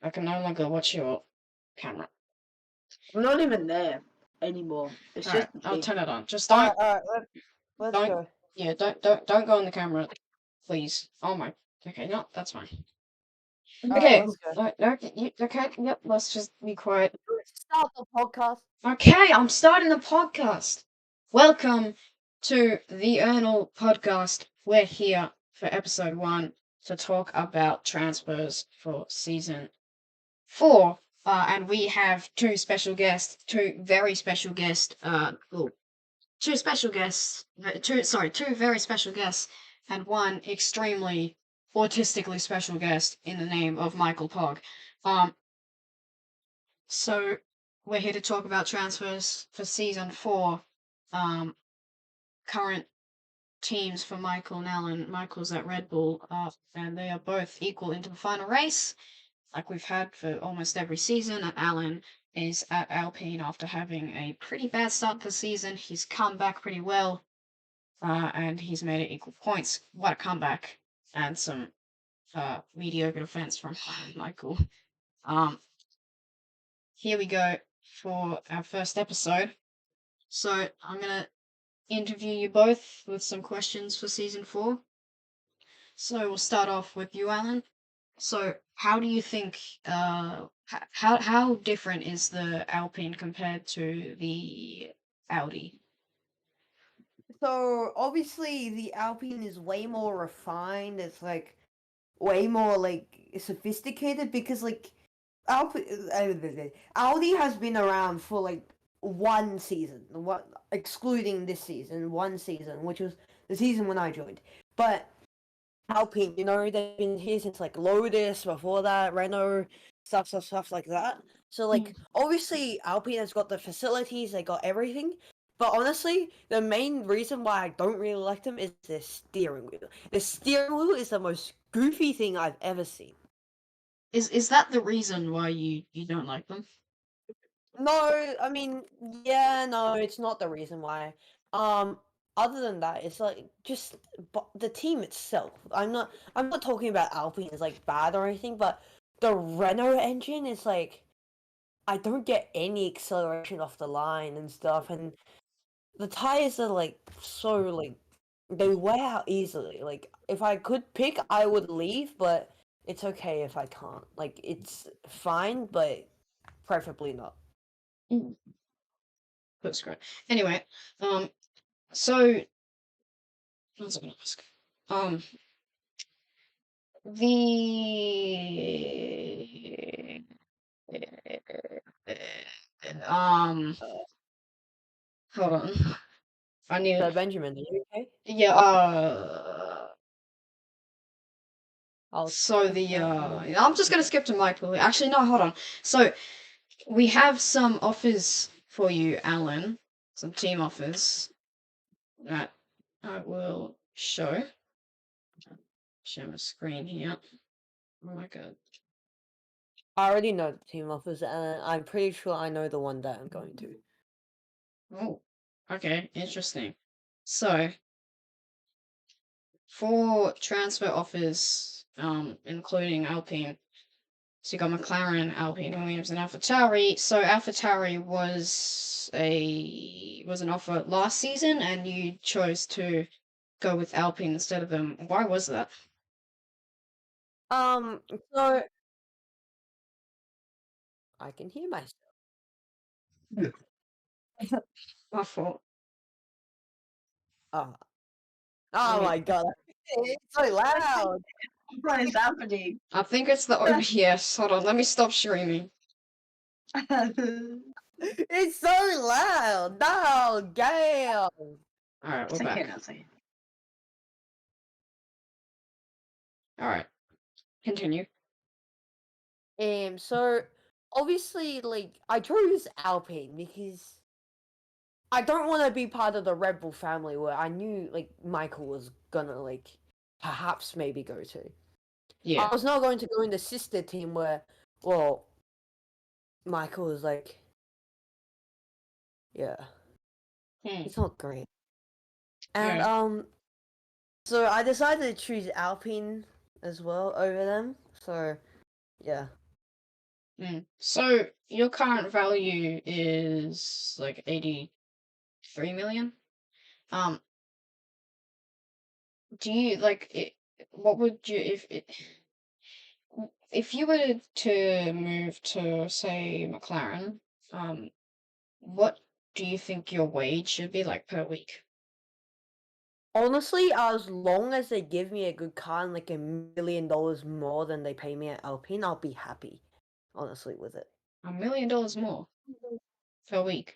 I can no longer watch your camera. I'm not even there anymore. It's Alright, just I'll me. turn it on. Just All don't, right, let's don't, go. yeah, don't go on the camera, please. Oh my, okay, no, that's fine. All Okay, right, let's go. okay, yep, let's just be quiet. Start the podcast. Okay, I'm starting the podcast. Welcome to the Irnl podcast. We're here for episode 1 to talk about transfers for season 4. And we have two very special guests, two very special guests, and one extremely autistically special guest in the name of Michael Pog. So we're here to talk about transfers for season 4. Current teams for Michael and Alan. Michael's at Red Bull, and they are both equal into the final race, like we've had for almost every season. And Alan is at Alpine after having a pretty bad start to the season. He's come back pretty well, and he's made it equal points. What a comeback, and some mediocre defense from Michael. Here we go for our first episode. So I'm gonna interview you both with some questions for season 4. So we'll start off with you, Alan. So how do you think how different is the Alpine compared to the Audi? So obviously the Alpine is way more refined. It's like way more like sophisticated because like Audi has been around for like one season, what excluding this season, one season, which was the season when I joined. But Alpine, they've been here since like Lotus, before that, Renault, stuff like that. So like obviously Alpine has got the facilities, they got everything. But honestly, the main reason why I don't really like them is their steering wheel. The steering wheel is the most goofy thing I've ever seen. Is that the reason why you don't like them? No, I mean, yeah, no, it's not the reason why. Other than that, it's like just the team itself. I'm not talking about Alpine as like bad or anything, but the Renault engine is like I don't get any acceleration off the line and stuff, and the tires are like so like they wear out easily. Like if I could pick, I would leave, but it's okay if I can't. Like it's fine, but preferably not. That's great. Anyway, so what was I gonna ask? The hold on. I need. So Benjamin, are you okay? Yeah. I'll So I'm just gonna skip to Michael. Actually, no. Hold on. So we have some offers for you, Alan. Some team offers that I will show. Share my screen here. Oh my god. I already know the team offers, and I'm pretty sure I know the one that I'm going to. Oh, okay, interesting. So, for transfer offers, including Alpine, so you got McLaren, Alpine, Williams, and AlphaTauri. So AlphaTauri was an offer last season, and you chose to go with Alpine instead of them. Why was that? So I can hear myself. My fault. Oh, I oh mean, my god, it's so loud. What is happening? I think it's the OBS. Hold on, let me stop streaming. It's so loud. No, Gail. Alright, we're back. Alright, continue. So obviously, like I chose Alpine because I don't want to be part of the Red Bull family where I knew like Michael was gonna like perhaps maybe go to. Yeah. I was not going to go in the sister team where, well, Michael was like, yeah, it's not great. And Yeah. so I decided to choose Alpine as well over them. So, yeah. So your current value is like 83 million. Um, do you like it? What would you if you were to move to say McLaren? What do you think your wage should be like per week? Honestly, as long as they give me a good car and like $1 million more than they pay me at Alpine, I'll be happy. Honestly, with it. $1 million more per week.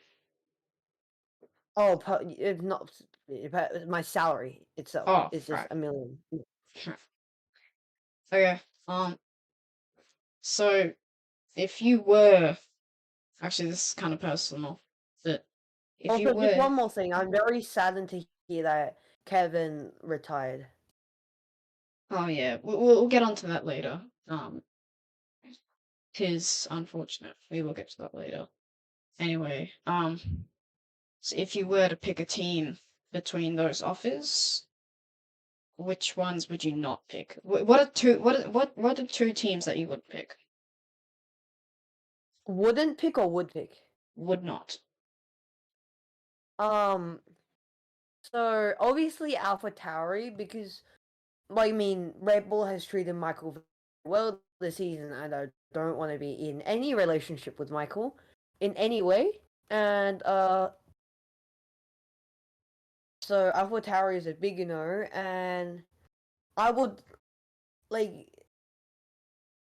Oh, it's not my salary itself Oh, is just right. $1 million. Okay. So if you were actually, this is kind of personal, but if you Also, just were, one more thing. I'm very saddened to hear that Kevin retired. oh yeah, we'll get onto that later. Tis unfortunate. We will get to that later. Anyway, so if you were to pick a team between those offers, which ones would you not pick? What are two? What are two teams that you would pick? Wouldn't pick or would pick? Would not. Um, so obviously AlphaTauri because I mean Red Bull has treated Michael very well this season, and I don't want to be in any relationship with Michael in any way. And so AlphaTauri is a big no, and I would like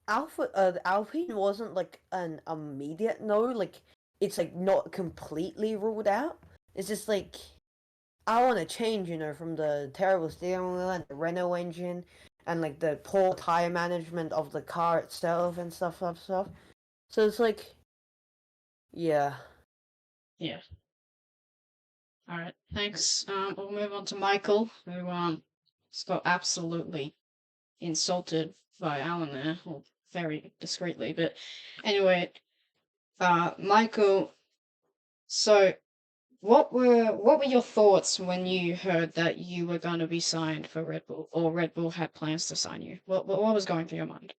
Alpine wasn't like an immediate no, like it's like not completely ruled out. It's just like I want to change, from the terrible steering wheel and the Renault engine and like the poor tire management of the car itself and stuff. So it's like, yeah. Yeah. All right. Thanks. We'll move on to Michael, who just got absolutely insulted by Alan there, well, very discreetly. But anyway, Michael. So, what were your thoughts when you heard that you were going to be signed for Red Bull, or Red Bull had plans to sign you? What was going through your mind?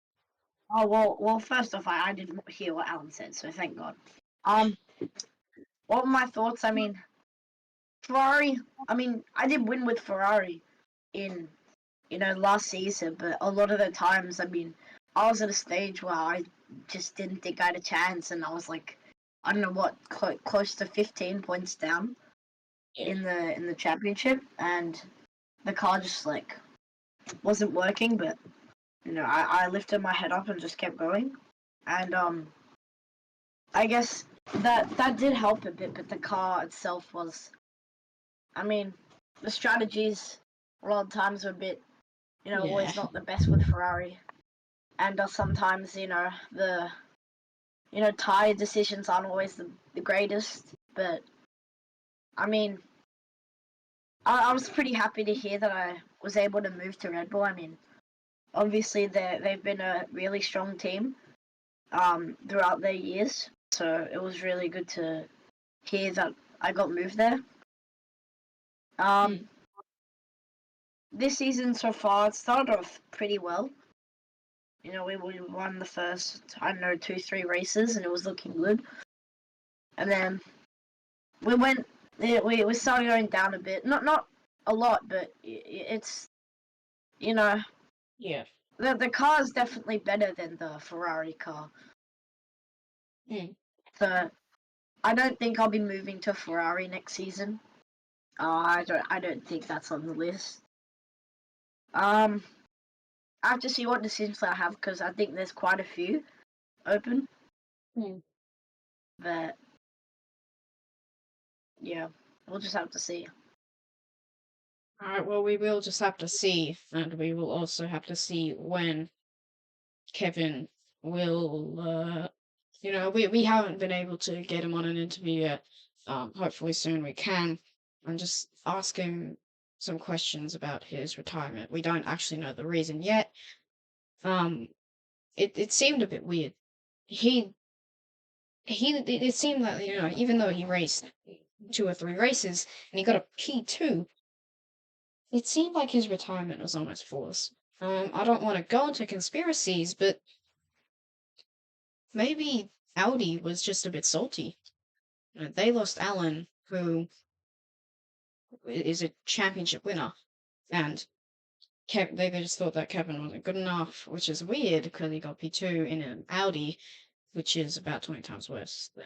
Oh well. First off, I didn't hear what Alan said, so thank God. Um, what were my thoughts? I mean, Ferrari. I mean, I did win with Ferrari in last season, but a lot of the times, I mean, I was at a stage where I just didn't think I had a chance, and I was like, I don't know what, close to 15 points down Yeah. in the championship, and the car just like wasn't working. But I lifted my head up and just kept going, and I guess that did help a bit. But the car itself was, I mean, the strategies a lot of times were a bit, Yeah. always not the best with Ferrari, and sometimes the tire decisions aren't always the greatest. But I mean, I was pretty happy to hear that I was able to move to Red Bull. I mean, obviously they've been a really strong team throughout their years, so it was really good to hear that I got moved there. Mm. This season so far, it started off pretty well. We won the first, I don't know, 2-3 races, and it was looking good. And then we went, we started going down a bit. Not a lot, but it's you know Yeah. the car is definitely better than the Ferrari car. Mm. So I don't think I'll be moving to Ferrari next season. I don't think that's on the list. I have to see what decisions I have because I think there's quite a few open. Mm. But yeah, we'll just have to see. All right. Well, we will just have to see, and we will also have to see when Kevin will. We haven't been able to get him on an interview yet. Hopefully soon we can, and just ask him some questions about his retirement. We don't actually know the reason yet. Um, it seemed a bit weird. He it seemed like, even though he raced 2 or 3 races and he got a P2, it seemed like his retirement was almost forced. I don't want to go into conspiracies, but maybe Audi was just a bit salty. They lost Alan, who is a championship winner, and they just thought that Kevin wasn't good enough, which is weird because he got P2 in an Audi, which is about 20 times worse than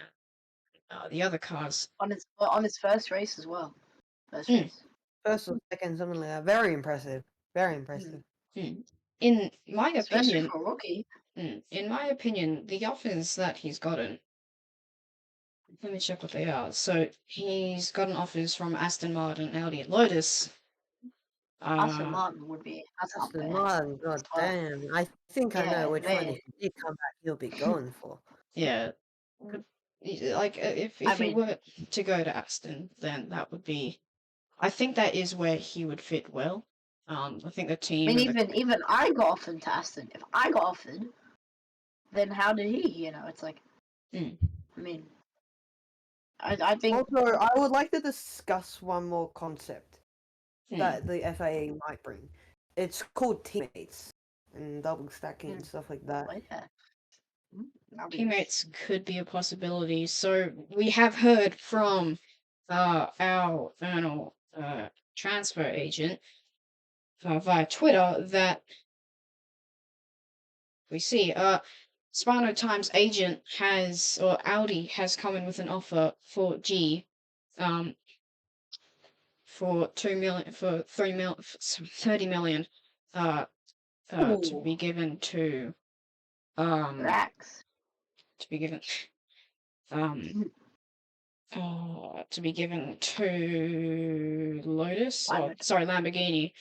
the other cars. On his first race as well. First Mm. race. First or second, something like that. Very impressive. Very impressive. In my Especially opinion, for a rookie. in my opinion, the offers that he's gotten. Let me check what they are. So he's gotten offers from Aston Martin, Audi, and Lotus. Aston Martin would be that's up Aston there. Martin, god well. damn. I think I know Yeah, which one, man. if he did come back, he'll be going for. Yeah, like if I he mean- were to go to Aston, then that would be. I think that is where he would fit well. I think the I team. mean, and even I got offered to Aston. If I got offered, then how did he? You know, it's like, Mm. I mean, I think Also, I would like to discuss one more concept Mm. that the FIA might bring. It's called teammates and double stacking and stuff like that. well, yeah. That'd be Teammates could be a possibility. So we have heard from our Irnl transfer agent via Twitter that we see Spano Times agent has, or Audi has come in with an offer for G, for 2 million, for 30 million, to Ooh. be given to, racks. to be given, to be given to Lotus, or sorry, Lamborghini,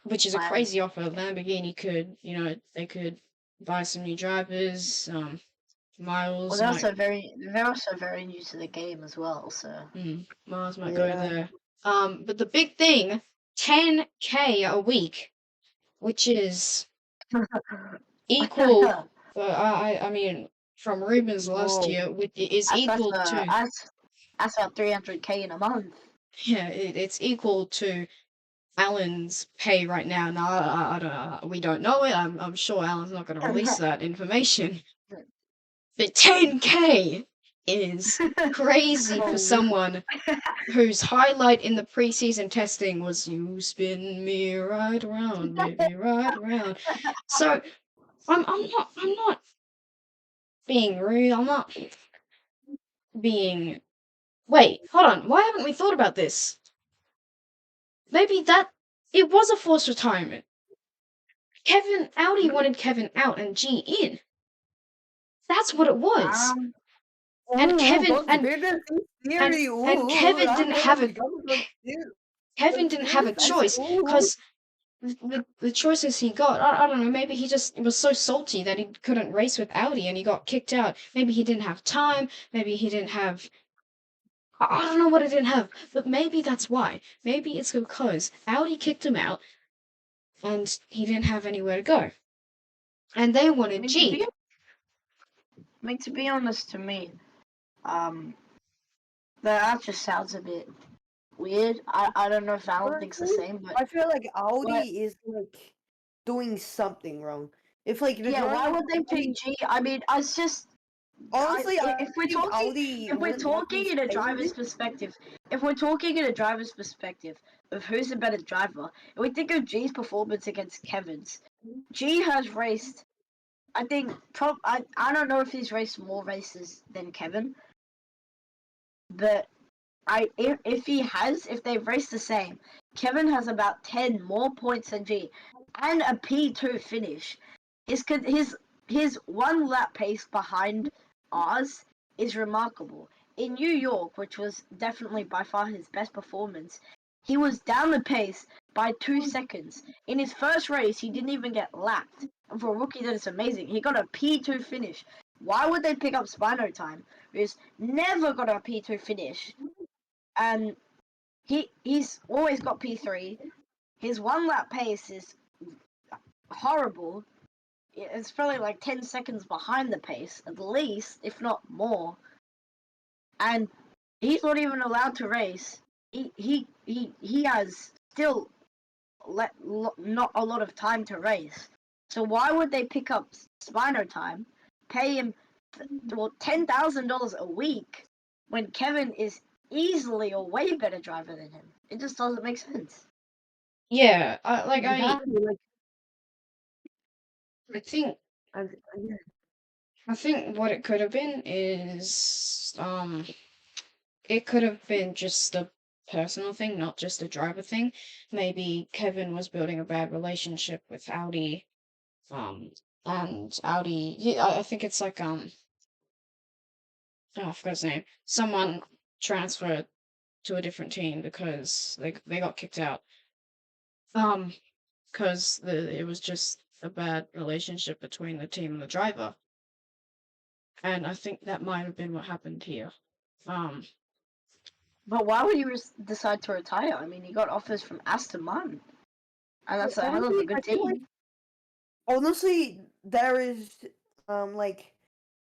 which is a Lam. crazy offer. Lamborghini could, they could buy some new drivers, Miles Well, they're might, also very new to the game as well. So Miles might go Yeah. there. But the big thing, 10K a week, which is equal. I mean, from Ruben's last Whoa. year, it is equal to. That's about 300K in a month. Yeah, it's equal to Alan's pay right now. Now, I don't. We don't know it. I'm sure Alan's not going to release that information. But 10K is crazy for someone whose highlight in the preseason testing was "You spin me right around, baby, right around." So I'm not being rude. I'm not being. Wait, hold on. Why haven't we thought about this? Maybe it was a forced retirement. Audi wanted Kevin out and G in. That's what it was. And Kevin and Kevin didn't have a choice because the choices he got, I don't know, maybe he just was so salty that he couldn't race with Audi and he got kicked out. Maybe he didn't have time, maybe he didn't have. I don't know what he didn't have, but maybe that's why. Maybe it's because Audi kicked him out and he didn't have anywhere to go. And they wanted G. I mean, to be honest, to me, that just sounds a bit weird. I don't know if Alan thinks the same, but I feel like Audi is like doing something wrong. If like yeah, why would they pick G? I mean, it's just honestly, if we're talking in a driver's perspective, of who's a better driver, if we think of G's performance against Kevin's, G has raced. I think I don't know if he's raced more races than Kevin, but if they've raced the same, Kevin has about 10 more points than G, and a P2 finish. His 1 lap pace behind ours is remarkable. In New York, which was definitely by far his best performance, he was down the pace by 2 seconds. In his first race, he didn't even get lapped. And for a rookie, that is amazing. He got a P2 finish. Why would they pick up Spino time? He's never got a P2 finish. And he's always got P3. His 1 lap pace is horrible. It's probably like 10 seconds behind the pace, at least, if not more. And he's not even allowed to race. He has still not a lot of time to race. So why would they pick up Spino time, pay him $10,000 a week when Kevin is easily a way better driver than him? It just doesn't make sense. Yeah, Exactly, like, I think yeah. I think what it could have been is it could have been just a personal thing, not just a driver thing. Maybe Kevin was building a bad relationship with Audi, and Audi. Yeah, I think it's like oh, I forgot his name. Someone transferred to a different team because they got kicked out. Because it was just a bad relationship between the team and the driver, and I think that might have been what happened here. Um, But why would you decide to retire? I mean, he got offers from Aston Martin, and that's a hell of a Honestly, I good feel like team. honestly there is like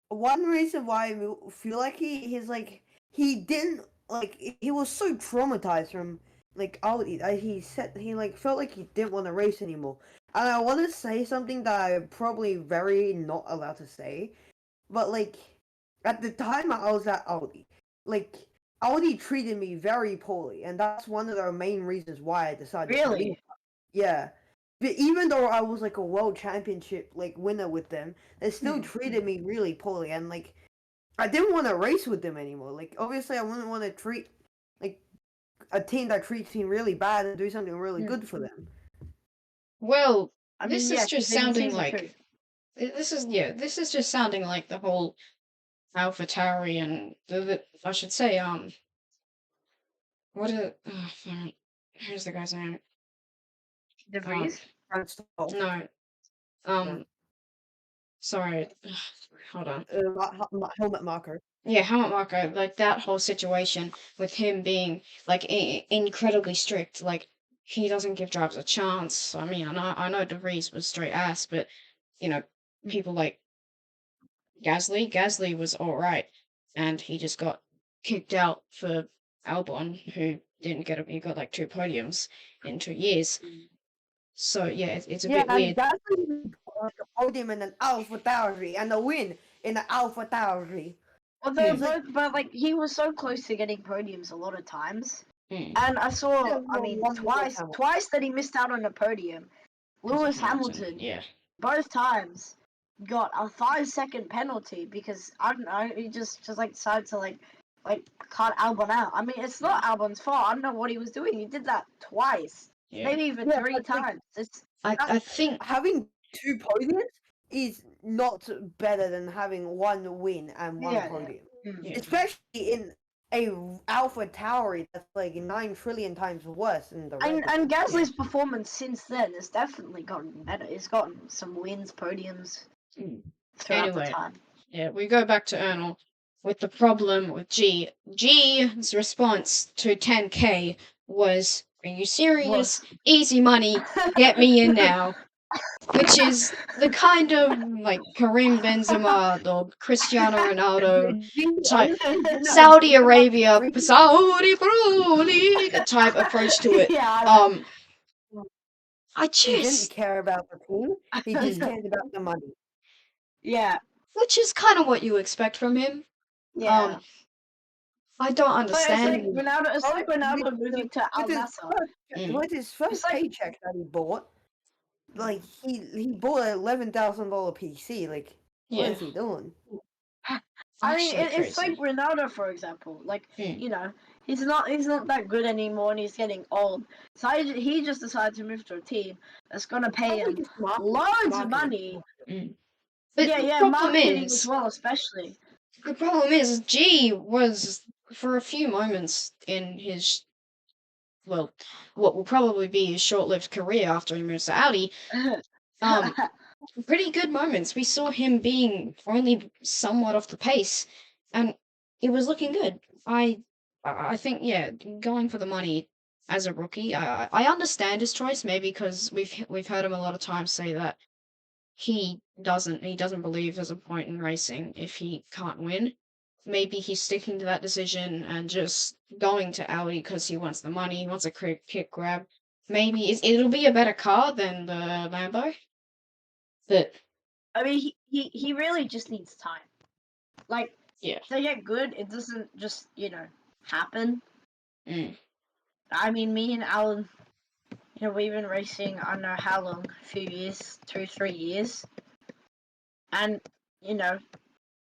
one reason why I feel like he's like he didn't like he was so traumatized from like Audi that he said he like felt like he didn't want to race anymore. And I want to say something that I'm probably very not allowed to say, but like at the time I was at Audi, like Audi treated me very poorly, and that's one of the main reasons why I decided to leave. Really? Yeah. But even though I was like a world championship like winner with them, they still treated me really poorly, and like I didn't want to race with them anymore. Like obviously I wouldn't want to treat like a team that treats me really bad and do something really good for them. well, I this mean, is yeah, just then you sounding see the truth. like this is just sounding like the whole Alpha Tauri and the I should say what is here's the guy's name. De Um, Vries? And stuff. no, Yeah. sorry, hold on. Helmet marker. Yeah, Helmut Marko, like that whole situation with him being like incredibly strict, like he doesn't give drivers a chance. I mean, I know De Vries was straight ass, but you know, people like Gasly was all right, and he just got kicked out for Albon, who didn't get he got like 2 podiums in 2 years. So yeah, it's a Yeah, bit and weird. that's like a podium in an Alpha Tauri and a win in an Alpha Tauri. Well, they were Hmm. both, but like he was so close to getting podiums a lot of times. Hmm. And I saw, I Well, mean, one Lewis twice that he missed out on a podium. Lewis Hamilton, Yeah. both times, got a 5-second penalty because I don't know, he just like decided to like cut Albon out. I mean, it's not Albon's fault. I don't know what he was doing. He did that twice, Yeah. maybe even Yeah, 3 but, like, times. It's I think having 2 podiums is not better than having 1 win and 1 yeah, podium. yeah. Especially in a Alpha Tauri that's like 9 trillion times worse than the Red And Bull. Gasly's performance since then has definitely gotten better. He's gotten some wins, podiums Hmm. throughout the Anyway, time. yeah, we go back to Irnl with the problem with G. G's response to 10K was, "Are you serious? Easy money, get me in now." Which is the kind of like Karim Benzema or Cristiano Ronaldo type Saudi Arabia, Saudi Pro League type approach to it. Yeah, I I He didn't just, care about the team. He just know. cared about the money. Yeah, which is kind of what you expect from him. yeah. I don't It's like understand. Ronaldo. It's like Ronaldo With, moving to Al with his Nassr. first, Mm, with his It's first like paycheck that he bought, like he bought an $11,000 PC. Like, what yeah, is he doing? I mean, actually it's like crazy. Ronaldo, for example. Like Mm, he's not that good anymore, and he's getting old. So he just decided to move to a team that's gonna pay Probably him just loads of marketing. money. mm. But Yeah, the yeah, problem marketing as is, well, especially. G was for a few moments in his well, what will probably be his short-lived career after he moves to Audi, um, pretty good moments. We saw him being only somewhat off the pace, and it was looking good. I think yeah, going for the money as a rookie, I understand his choice maybe because we've heard him a lot of times say that he doesn't believe there's a point in racing if he can't win. Maybe he's sticking to that decision and just going to Audi because he wants the money, he wants a quick kick grab. Maybe it'll be a better car than the Lambo. But I mean, he really just needs time. Like, yeah. to get good, it doesn't just, happen. Mm. I mean, me and Alan, we've been racing, I don't know how long, a few years, 2, 3 years. And, you know,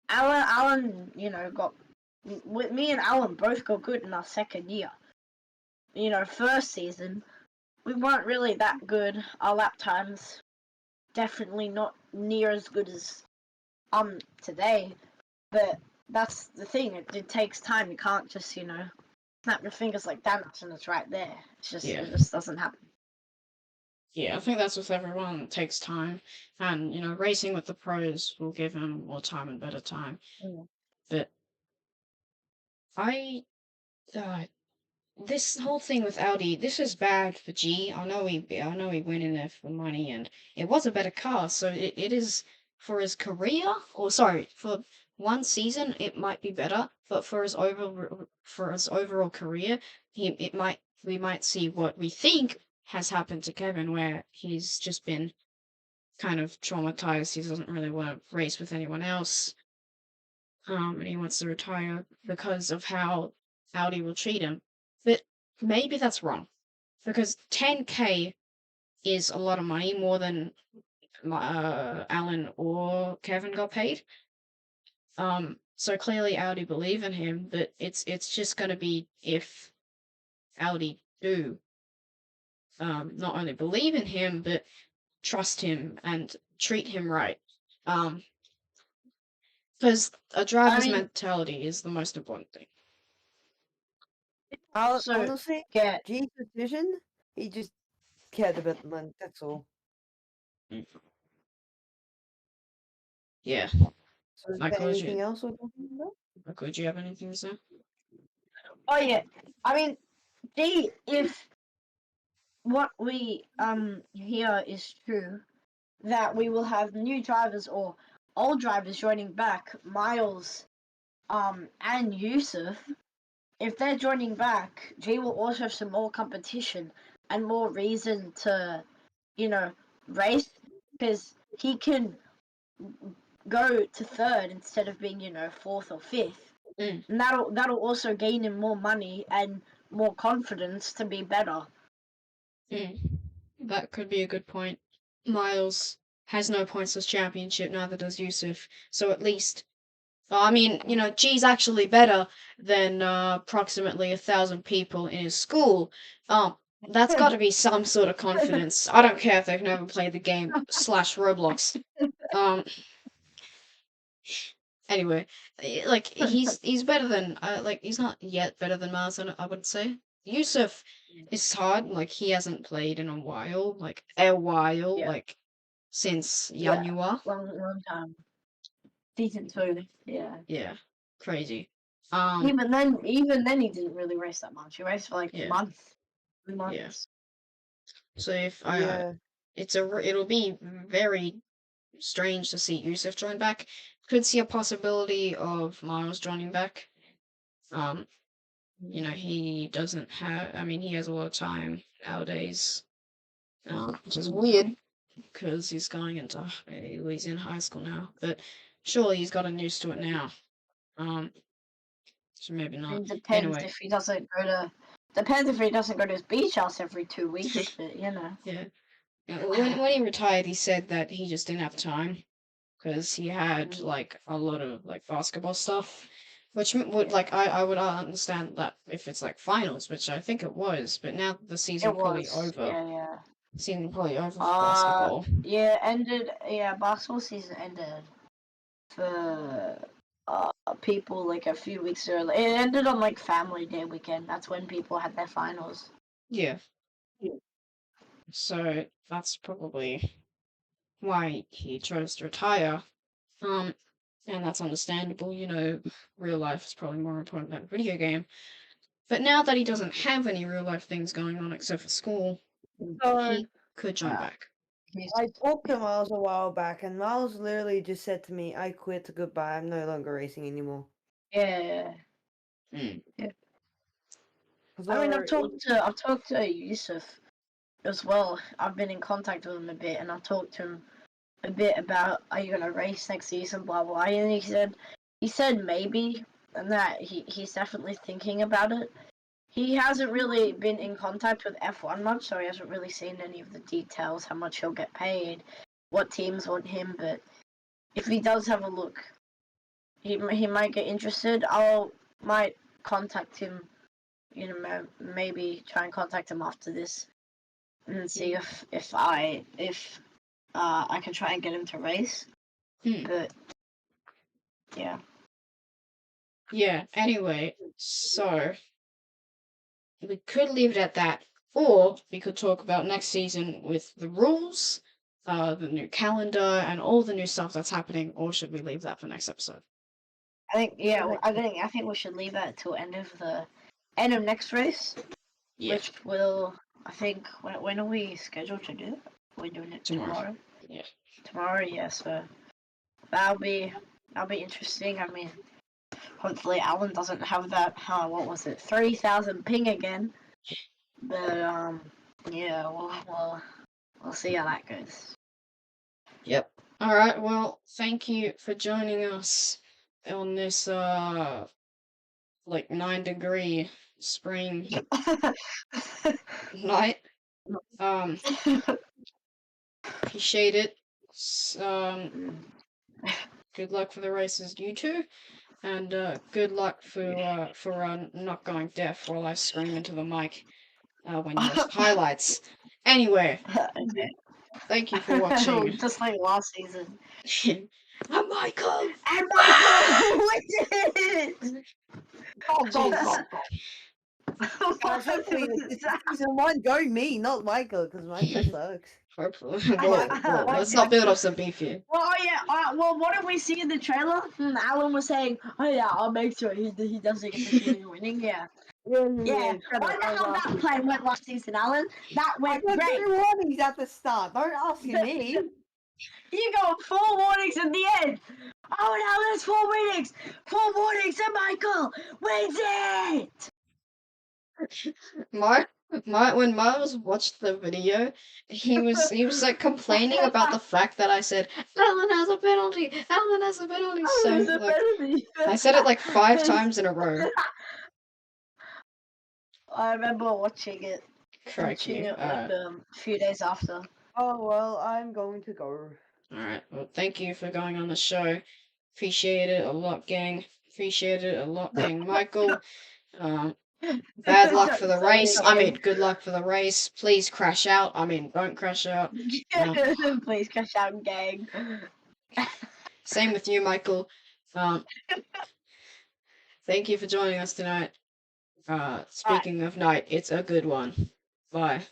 Alan, got, me and Alan both got good in our second year. First season, we weren't really that good. Our lap times, definitely not near as good as today. But that's the thing. It takes time. You can't just snap your fingers like that and it's right there. Yeah. It just doesn't happen. Yeah, I think that's with everyone. It takes time, and racing with the pros will give him more time and better time. Mm. But I, this whole thing with Audi, this is bad for G. I know he went in there for money, and it was a better car, so it is for his career, or sorry, for one season it might be better, but for his overall career, we might see what we think has happened to Kevin, where he's just been kind of traumatized. He doesn't really want to race with anyone else, and he wants to retire because of how Audi will treat him. But maybe that's wrong because 10K is a lot of money, more than Alan or Kevin got paid. So clearly Audi believe in him, but it's just gonna be if Audi do not only believe in him but trust him and treat him right. Because a I driver's mean, mentality is the most important thing. also Honestly, get G's decision, he just cared about the money. That's all. Mm. Yeah. So is there Michael, anything else we're talking about? do you have anything to say? oh yeah. I mean, if what we hear is true, that we will have new drivers or old drivers joining back, Miles and Yusuf. If they're joining back, G will also have some more competition and more reason to, race, because he can go to third instead of being, fourth or fifth. Mm. And that'll also gain him more money and more confidence to be better. Mm. That could be a good point. Miles has no points this championship, neither does Yusuf. So at least, well, I mean, G's actually better than approximately 1,000 people in his school. That's got to be some sort of confidence. I don't care if they've never played the game slash Roblox. Um, Anyway, like he's better than like he's not yet better than Mars. I would say Yusuf is hard. Like he hasn't played in a while, Yeah, like since yeah, Yanua. long time. Decent too. Yeah. Yeah, crazy. Even then, he didn't really race that much. He raced for like a Yeah, month, yeah. 3 months. So if Yeah. it'll be very strange to see Yusuf join back. Could see a possibility of Miles joining back. Um, he doesn't have. I mean, he has a lot of time nowadays, which is weird because he's in high school now. But surely he's gotten used to it now. Um, so maybe I not. mean, Anyway, depends if he doesn't go to his beach house every 2 weeks. But yeah. When he retired, he said that he just didn't have time because he had like a lot of like basketball stuff. Which would like I would understand that if it's like finals, which I think it was, but now the it season probably was, over. yeah, yeah. Season probably over for basketball. Yeah, ended. Yeah, basketball season ended for people like a few weeks early. It ended on like Family Day weekend. That's when people had their finals. Yeah. So that's probably why he chose to retire. Um, and that's understandable. Real life is probably more important than a video game. But now that he doesn't have any real life things going on except for school, So he could join Yeah. back. I talked to Miles a while back, and Miles literally just said to me, "I quit. Goodbye. I'm no longer racing anymore." Yeah. Mm. I mean, So I've talked to Yusuf as well. I've been in contact with him a bit, and I've talked to him a bit about, are you gonna race next season, blah blah. And he said maybe, and that he's definitely thinking about it. He hasn't really been in contact with F1 much, so he hasn't really seen any of the details, how much he'll get paid, what teams want him. But if he does have a look, he might get interested. Might contact him. Maybe try and contact him after this and see if I can try and get him to race. But yeah. Yeah, anyway, so we could leave it at that, or we could talk about next season with the rules, the new calendar, and all the new stuff that's happening, or should we leave that for next episode? I think we should leave that till end of next race. Yeah. Which will, I think, when are we scheduled to do it? We're doing it tomorrow. Yeah. Tomorrow, yeah. So that'll be interesting. I mean, hopefully Alan doesn't have that. What was it? 3,000 ping again. But yeah, we'll see how that goes. Yep. All right. Well, thank you for joining us on this 9-degree spring night. Appreciate it. Good luck for the races, you two, and good luck for not going deaf while I scream into the mic when you highlights. Anyway, thank you for watching. Just like last season. I'm Michael. And Michael, we did it! Guys, hopefully this season 1 go me, not Michael, because Michael sucks. Hopefully. Well, let's not build up some beef here. Well, yeah. Well, what did we see in the trailer? Alan was saying, "Oh yeah, I'll make sure he doesn't get the feeling of winning." Yeah. Yeah. Why the hell that plane went last season, Alan? That went I got great. 2 warnings at the start. Don't ask me. You got 4 warnings at the end. Oh no, there's 4 warnings. 4 warnings, and Michael wins it. When Miles watched the video, he was like complaining about the fact that I said Alan has a penalty. Alan has a penalty. So like, I said it like 5 times in a row. I remember watching it. Correct you. A few days after. Oh well, I'm going to go. Alright, well, thank you for going on the show. Appreciate it a lot, gang. Appreciate it a lot, gang. Michael, bad luck for the race. I mean, good luck for the race. Please crash out. I mean, don't crash out. Please crash out, gang. Same with you, Michael. Thank you for joining us tonight. Speaking of night, it's a good one. Bye.